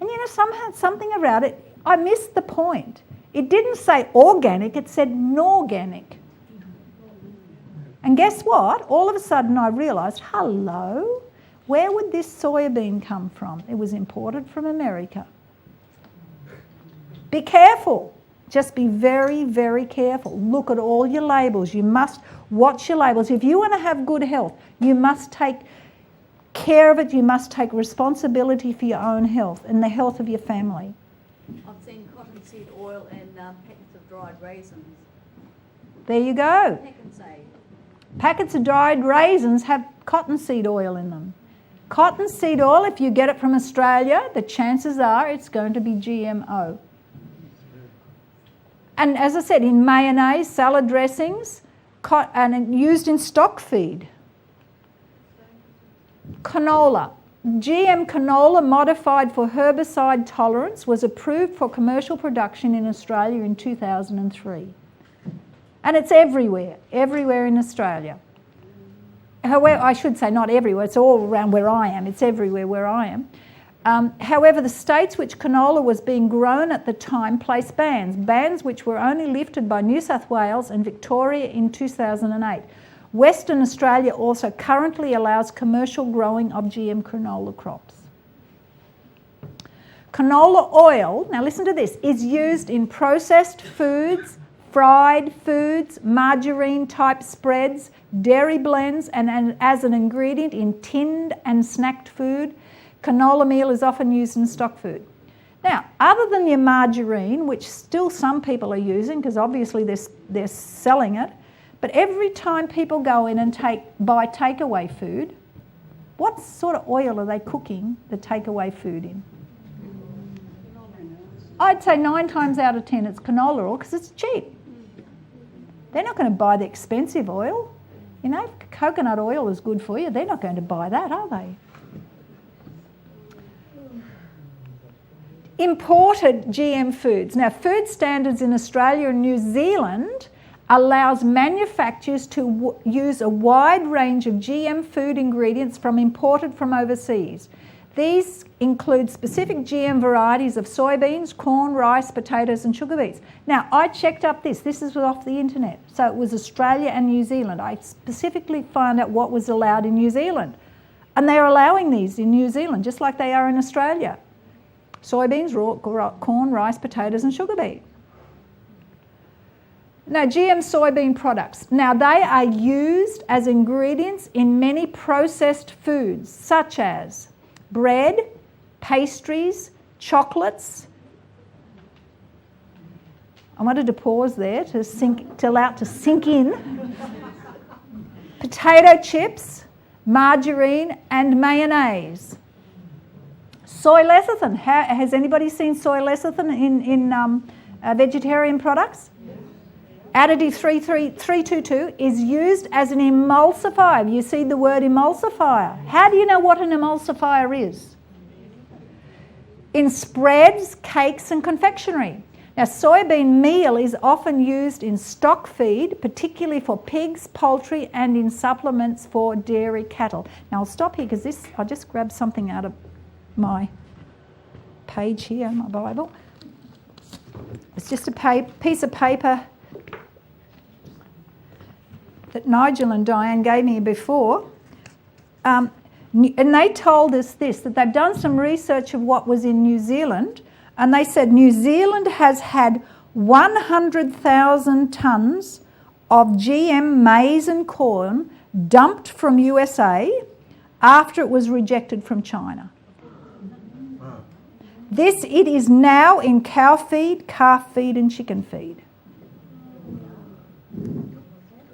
And somehow something about it, I missed the point. It didn't say organic, it said Norganic. And guess what? All of a sudden I realised, hello, where would this soybean come from? It was imported from America. Be careful. Just be very, very careful. Look at all your labels. You must watch your labels. If you want to have good health, you must take care of it. You must take responsibility for your own health and the health of your family. I've seen cottonseed oil and packets of dried raisins. There you go. Packets Packets of dried raisins have cottonseed oil in them. Cottonseed oil, if you get it from Australia, the chances are it's going to be GMO. And as I said, in mayonnaise, salad dressings, and used in stock feed. Canola. GM canola modified for herbicide tolerance was approved for commercial production in Australia in 2003. And it's everywhere in Australia. However, I should say not everywhere, it's all around where I am, it's everywhere where I am. However, the states which canola was being grown at the time placed bans which were only lifted by New South Wales and Victoria in 2008. Western Australia also currently allows commercial growing of GM canola crops. Canola oil, now listen to this, is used in processed foods, fried foods, margarine type spreads, dairy blends, and as an ingredient in tinned and snacked food. Canola meal is often used in stock food. Now, other than your margarine, which still some people are using because obviously they're selling it, but every time people go in and buy takeaway food, what sort of oil are they cooking the takeaway food in? I'd say 9 times out of 10 it's canola oil because it's cheap. They're not going to buy the expensive oil. Coconut oil is good for you. They're not going to buy that, are they? Imported GM foods. Now, food standards in Australia and New Zealand allows manufacturers to use a wide range of GM food ingredients imported from overseas. These include specific GM varieties of soybeans, corn, rice, potatoes and sugar beets. Now, I checked up this is off the internet. So it was Australia and New Zealand. I specifically found out what was allowed in New Zealand. And they're allowing these in New Zealand, just like they are in Australia. Soybeans, corn, rice, potatoes and sugar beet. Now, GM soybean products. Now, they are used as ingredients in many processed foods, such as bread, pastries, chocolates. I wanted to pause there to allow it to sink in. Potato chips, margarine and mayonnaise. Soy lecithin. Has anybody seen soy lecithin in vegetarian products? Additive 322 is used as an emulsifier. You see the word emulsifier. How do you know what an emulsifier is? In spreads, cakes and confectionery. Now, soybean meal is often used in stock feed, particularly for pigs, poultry and in supplements for dairy cattle. Now, I'll stop here because I just grabbed something out of my page here, my Bible. It's just a piece of paper that Nigel and Diane gave me before. and they told us this, that they've done some research of what was in New Zealand, and they said New Zealand has had 100,000 tonnes of GM maize and corn dumped from USA after it was rejected from China. It is now in cow feed, calf feed and chicken feed.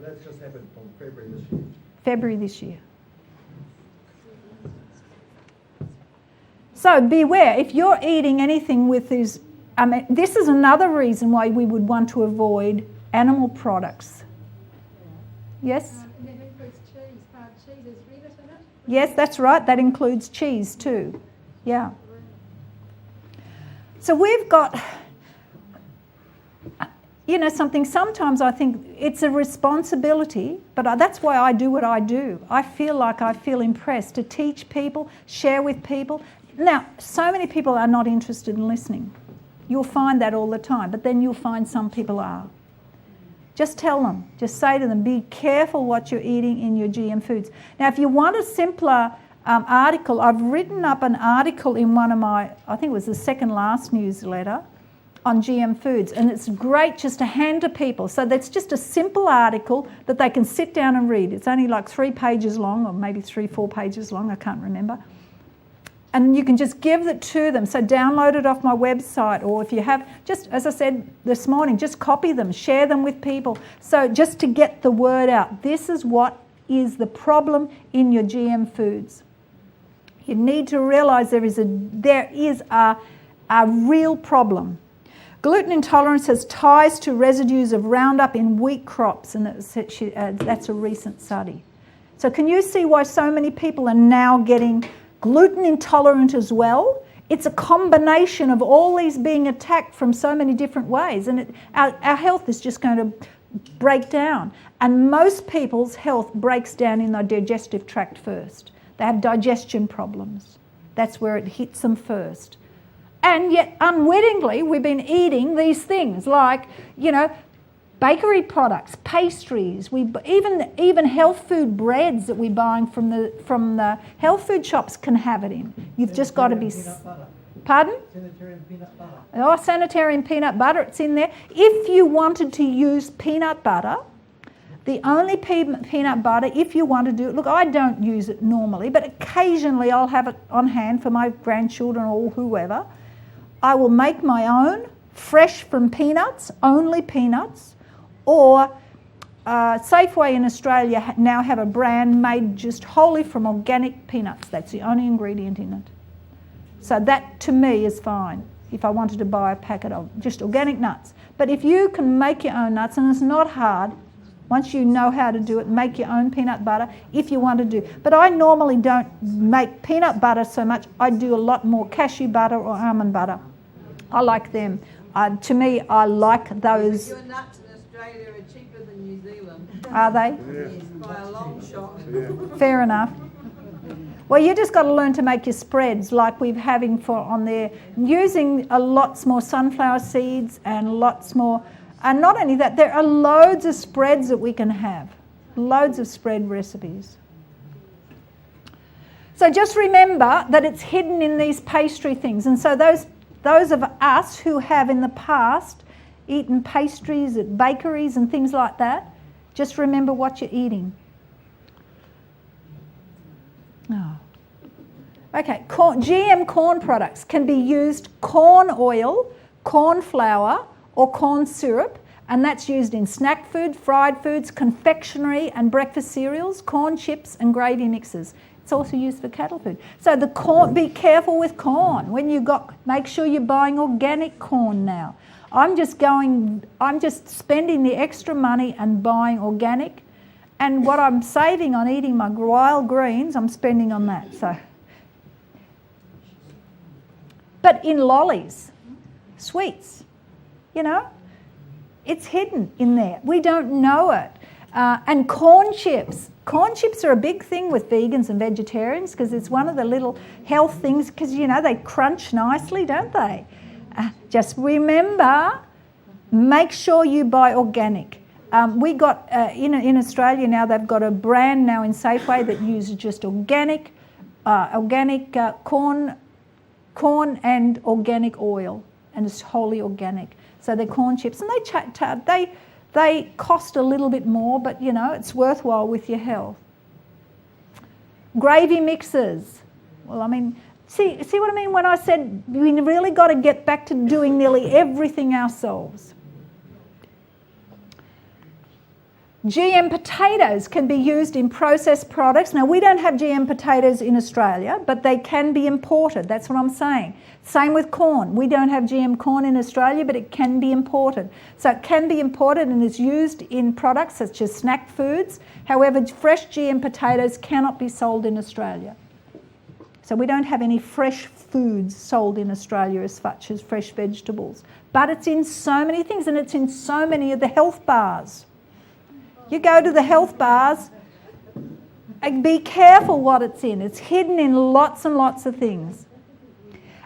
That's just happened from February this year. February this year. So beware, if you're eating anything with this, this is another reason why we would want to avoid animal products. Yes? And that includes cheese. Cheese is rennet in it. Yes, that's right. That includes cheese too. Yeah. So we've got, something, sometimes I think it's a responsibility, but that's why I do what I do. I feel impressed to teach people, share with people. Now, so many people are not interested in listening. You'll find that all the time, but then you'll find some people are. Just tell them, just say to them, be careful what you're eating in your GM foods. Now, if you want a simpler article, I've written up an article in one of my, I think it was the second last newsletter, on GM foods, and it's great just to hand to people. So that's just a simple article that they can sit down and read. It's only like 3 pages long, or maybe 4 pages long, I can't remember. And you can just give it to them. So download it off my website, or if you have, just as I said this morning, just copy them, share them with people. So just to get the word out, this is what is the problem in your GM foods. You need to realise there is a real problem. Gluten intolerance has ties to residues of Roundup in wheat crops, and that's a recent study. So can you see why so many people are now getting gluten intolerant as well? It's a combination of all these being attacked from so many different ways, and our health is just going to break down. And most people's health breaks down in their digestive tract first. They have digestion problems. That's where it hits them first. And yet, unwittingly, we've been eating these things like, bakery products, pastries, even health food breads that we're buying from the health food shops can have it in. You've just got to be... Pardon? Sanitarium peanut butter. Oh, Sanitarium peanut butter, it's in there. If you wanted to use peanut butter, the only peanut butter, if you want to do it, look, I don't use it normally, but occasionally I'll have it on hand for my grandchildren or whoever. I will make my own, fresh from peanuts, only peanuts, or Safeway in Australia now have a brand made just wholly from organic peanuts. That's the only ingredient in it. So that, to me, is fine if I wanted to buy a packet of just organic nuts. But if you can make your own nuts, and it's not hard, once you know how to do it, make your own peanut butter if you want to do. But I normally don't make peanut butter so much. I do a lot more cashew butter or almond butter. I like them. To me, I like those. Your nuts in Australia are cheaper than New Zealand. Are they? Yes, by a long shot. Fair enough. Well, you just got to learn to make your spreads like we're having on there, using lots more sunflower seeds and lots more. And not only that, there are loads of spreads that we can have. Loads of spread recipes. So just remember that it's hidden in these pastry things. And so those of us who have in the past eaten pastries at bakeries and things like that, just remember what you're eating. Oh. Okay, GM corn products can be used corn oil, corn flour, or corn syrup, and that's used in snack food, fried foods, confectionery and breakfast cereals, corn chips and gravy mixes. It's also used for cattle food. So the corn, be careful with corn. Make sure you're buying organic corn now. I'm just spending the extra money and buying organic, and what I'm saving on eating my wild greens, I'm spending on that. So, but in lollies, sweets, it's hidden in there. We don't know it. And corn chips. Corn chips are a big thing with vegans and vegetarians because it's one of the little health things because, they crunch nicely, don't they? Just remember, make sure you buy organic. We got, in Australia now, they've got a brand now in Safeway that uses just organic corn and organic oil, and it's wholly organic. So they're corn chips, and they cost a little bit more, but it's worthwhile with your health. Gravy mixes. Well, I mean, see what I mean when I said we really got to get back to doing nearly everything ourselves. GM potatoes can be used in processed products. Now, we don't have GM potatoes in Australia, but they can be imported. That's what I'm saying. Same with corn. We don't have GM corn in Australia, but it can be imported. So it can be imported and is used in products such as snack foods. However, fresh GM potatoes cannot be sold in Australia. So we don't have any fresh foods sold in Australia as such as fresh vegetables. But it's in so many things, and it's in so many of the health bars. You go to the health bars, and be careful what it's in. It's hidden in lots and lots of things.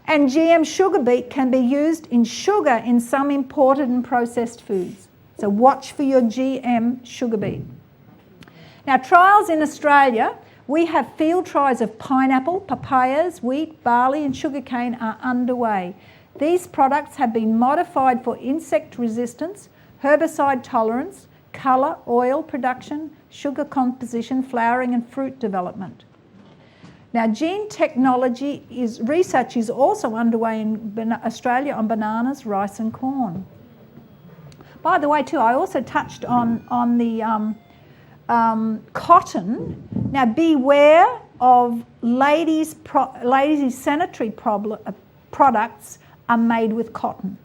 And GM sugar beet can be used in sugar in some imported and processed foods. So watch for your GM sugar beet. Now, trials in Australia, we have field trials of pineapple, papayas, wheat, barley and sugarcane are underway. These products have been modified for insect resistance, herbicide tolerance, colour, oil production, sugar composition, flowering and fruit development. Now, gene technology research is also underway in Australia on bananas, rice and corn. By the way, too, I also touched on the cotton. Now, beware of ladies' sanitary products are made with cotton.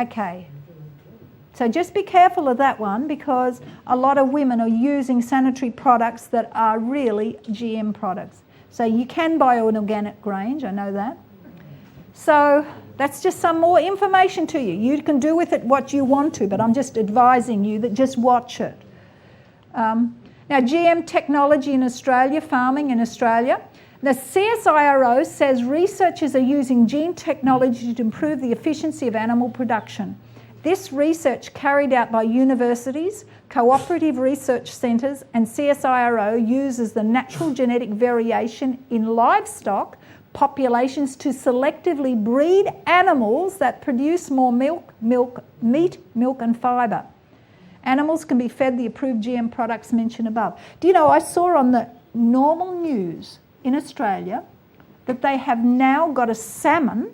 Okay. So just be careful of that one, because a lot of women are using sanitary products that are really GM products. So you can buy an organic range, I know that. So that's just some more information to you. You can do with it what you want to, but I'm just advising you that just watch it. Now, GM technology in Australia, farming in Australia. The CSIRO says researchers are using gene technology to improve the efficiency of animal production. This research carried out by universities, cooperative research centres and CSIRO uses the natural genetic variation in livestock populations to selectively breed animals that produce more meat, milk and fibre. Animals can be fed the approved GM products mentioned above. Do you know, I saw on the normal news in Australia that they have now got a salmon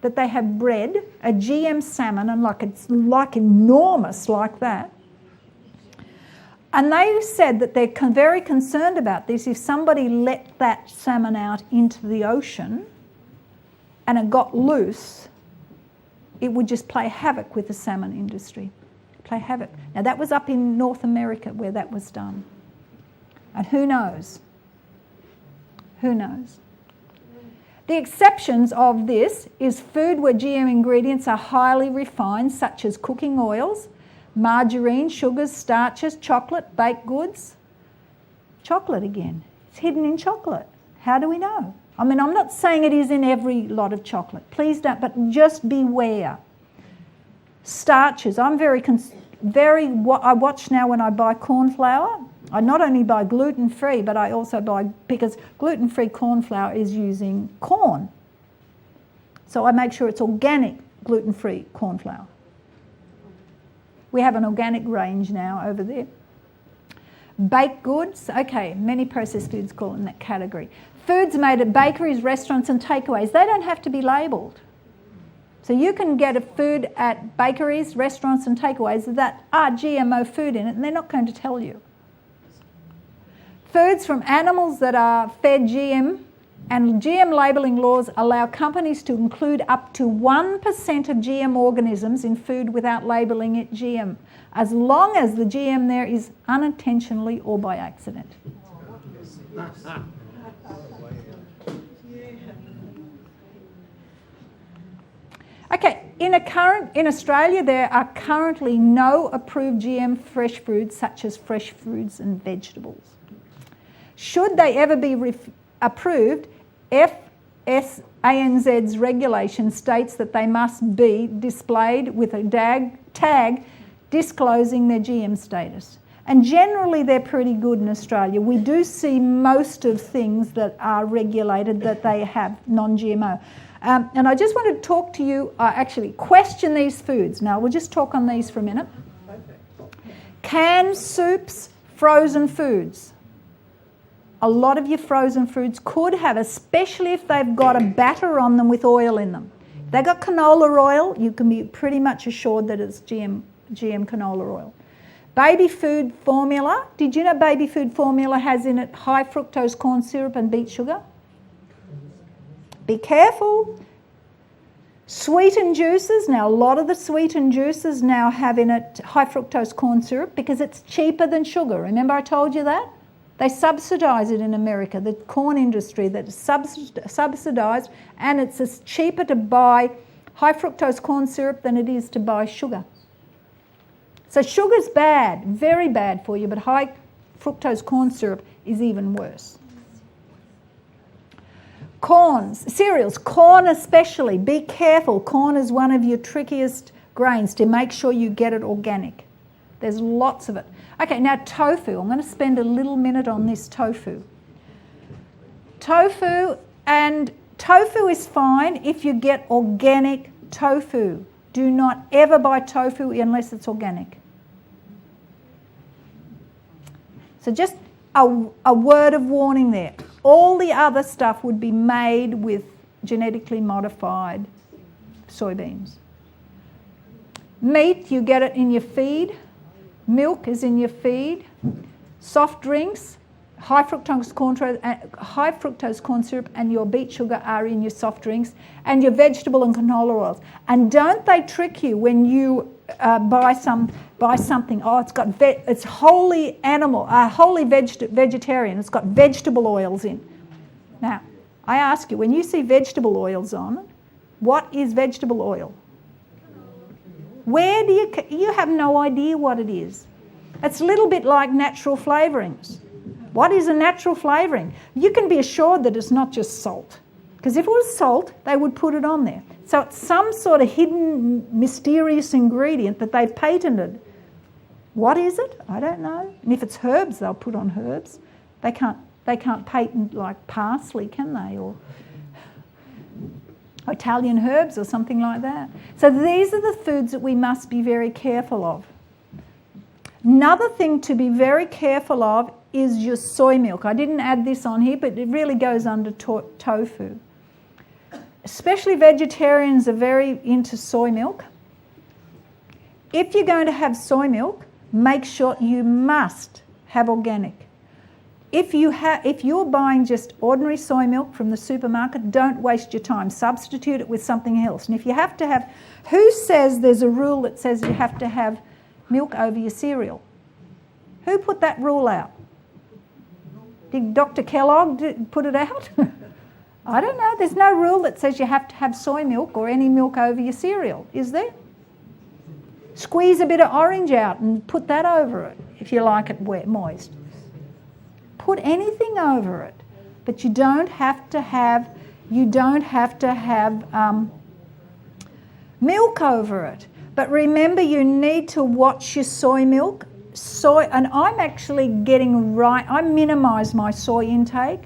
that they have bred, a GM salmon, and it's like enormous like that. And they said that they're very concerned about this. If somebody let that salmon out into the ocean and it got loose, it would just play havoc with the salmon industry. Play havoc. Now, that was up in North America where that was done. And who knows? Who knows? The exceptions of this is food where GM ingredients are highly refined, such as cooking oils, margarine, sugars, starches, chocolate, baked goods. Chocolate again. It's hidden in chocolate. How do we know? I mean, I'm not saying it is in every lot of chocolate. Please don't, but just beware. Starches. I watch now when I buy corn flour. I not only buy gluten-free, but I also buy, because gluten-free corn flour is using corn. So I make sure it's organic gluten-free corn flour. We have an organic range now over there. Baked goods, okay, many processed foods fall in that category. Foods made at bakeries, restaurants and takeaways, they don't have to be labelled. So you can get a food at bakeries, restaurants and takeaways that are GMO food in it, and they're not going to tell you. Foods from animals that are fed GM, and GM labelling laws allow companies to include up to 1% of GM organisms in food without labelling it GM, as long as the GM there is unintentionally or by accident. Okay, in Australia there are currently no approved GM fresh foods such as fresh fruits and vegetables. Should they ever be approved, FSANZ's regulation states that they must be displayed with a tag disclosing their GM status. And generally they're pretty good in Australia. We do see most of things that are regulated that they have non-GMO. And I just want to talk to you, actually question these foods. Now we'll just talk on these for a minute. Canned soups, frozen foods. A lot of your frozen foods could have, especially if they've got a batter on them with oil in them. If they've got canola oil, you can be pretty much assured that it's GM canola oil. Baby food formula. Did you know baby food formula has in it high fructose corn syrup and beet sugar? Be careful. Sweetened juices. Now a lot of the sweetened juices now have in it high fructose corn syrup because it's cheaper than sugar. Remember I told you that? They subsidise it in America, the corn industry that is subsidised, and it's cheaper to buy high fructose corn syrup than it is to buy sugar. So sugar's bad, very bad for you, but high fructose corn syrup is even worse. Corns, cereals, corn especially, be careful. Corn is one of your trickiest grains to make sure you get it organic. There's lots of it. Okay, now tofu. I'm going to spend a little minute on this tofu. Tofu is fine if you get organic tofu. Do not ever buy tofu unless it's organic. So just a word of warning there. All the other stuff would be made with genetically modified soybeans. Meat, you get it in your feed. Milk is in your feed. Soft drinks, high fructose corn syrup and your beet sugar are in your soft drinks, and your vegetable and canola oils. And don't they trick you when you buy something? Oh, it's wholly animal, wholly vegetarian. It's got vegetable oils in. Now, I ask you, when you see vegetable oils on, what is vegetable oil? Where do you have no idea what it is. It's a little bit like natural flavourings. What is a natural flavouring? You can be assured that it's not just salt, because if it was salt, they would put it on there. So it's some sort of hidden, mysterious ingredient that they've patented. What is it? I don't know. And if it's herbs, they'll put on herbs. They can't patent like parsley, can they? Or Italian herbs or something like that. So these are the foods that we must be very careful of. Another thing to be very careful of is your soy milk. I didn't add this on here, but it really goes under tofu. Especially vegetarians are very into soy milk. If you're going to have soy milk, make sure you must have organic. If you're buying just ordinary soy milk from the supermarket, don't waste your time. Substitute it with something else. And if you have to have, who says there's a rule that says you have to have milk over your cereal? Who put that rule out? Did Dr. Kellogg put it out? I don't know. There's no rule that says you have to have soy milk or any milk over your cereal, is there? Squeeze a bit of orange out and put that over it if you like it wet, moist. Put anything over it, but you don't have to have milk over it. But remember, you need to watch your soy milk. And I'm actually I minimise my soy intake.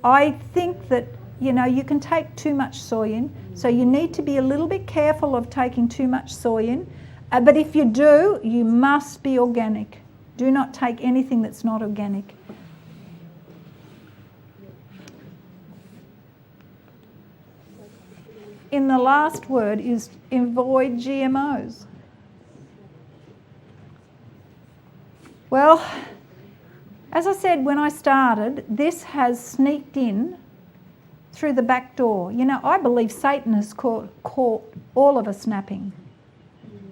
I think that, you can take too much soy in, so you need to be a little bit careful of taking too much soy in. But if you do, you must be organic. Do not take anything that's not organic. In the last word is avoid GMOs. Well, as I said when I started, this has sneaked in through the back door. I believe Satan has caught all of us napping.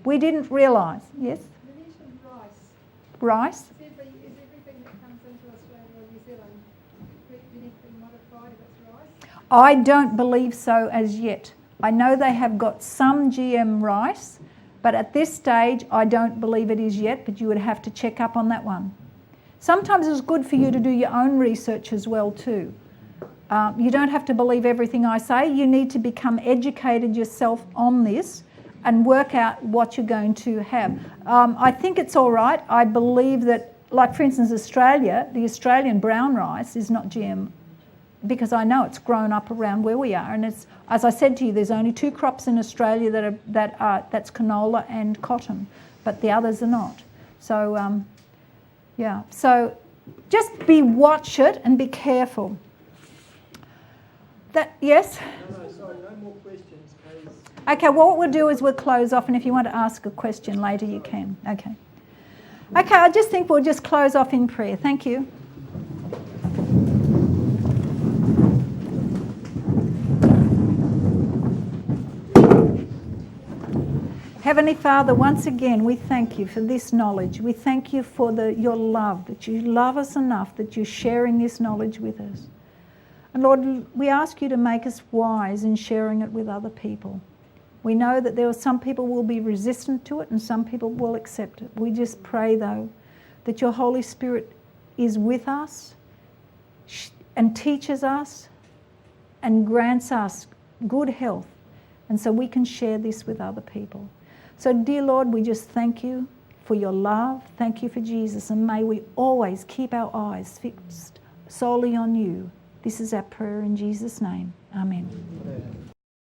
We didn't realise. Yes? You mentioned rice. Rice? Is everything that comes into Australia or New Zealand genetically modified if it's rice? I don't believe so as yet. I know they have got some GM rice, but at this stage I don't believe it is yet, but you would have to check up on that one. Sometimes it's good for you to do your own research as well too. You don't have to believe everything I say. You need to become educated yourself on this and work out what you're going to have. I think it's all right. I believe that, like for instance, Australia, the Australian brown rice is not GM, because I know it's grown up around where we are, and it's, as I said to you, there's only 2 crops in Australia that's canola and cotton, but the others are not. So yeah, so just watch it and be careful. Yes. No, sorry, no more questions, please. Okay, well, what we'll do is we'll close off, and if you want to ask a question later, you can. Okay. Okay, I just think we'll just close off in prayer. Thank you. Heavenly Father, once again, we thank you for this knowledge. We thank you for your love, that you love us enough, that you're sharing this knowledge with us. And Lord, we ask you to make us wise in sharing it with other people. We know that there are some people will be resistant to it and some people will accept it. We just pray, though, that your Holy Spirit is with us and teaches us and grants us good health, and so we can share this with other people. So, dear Lord, we just thank you for your love. Thank you for Jesus, and may we always keep our eyes fixed solely on you. This is our prayer in Jesus' name. Amen.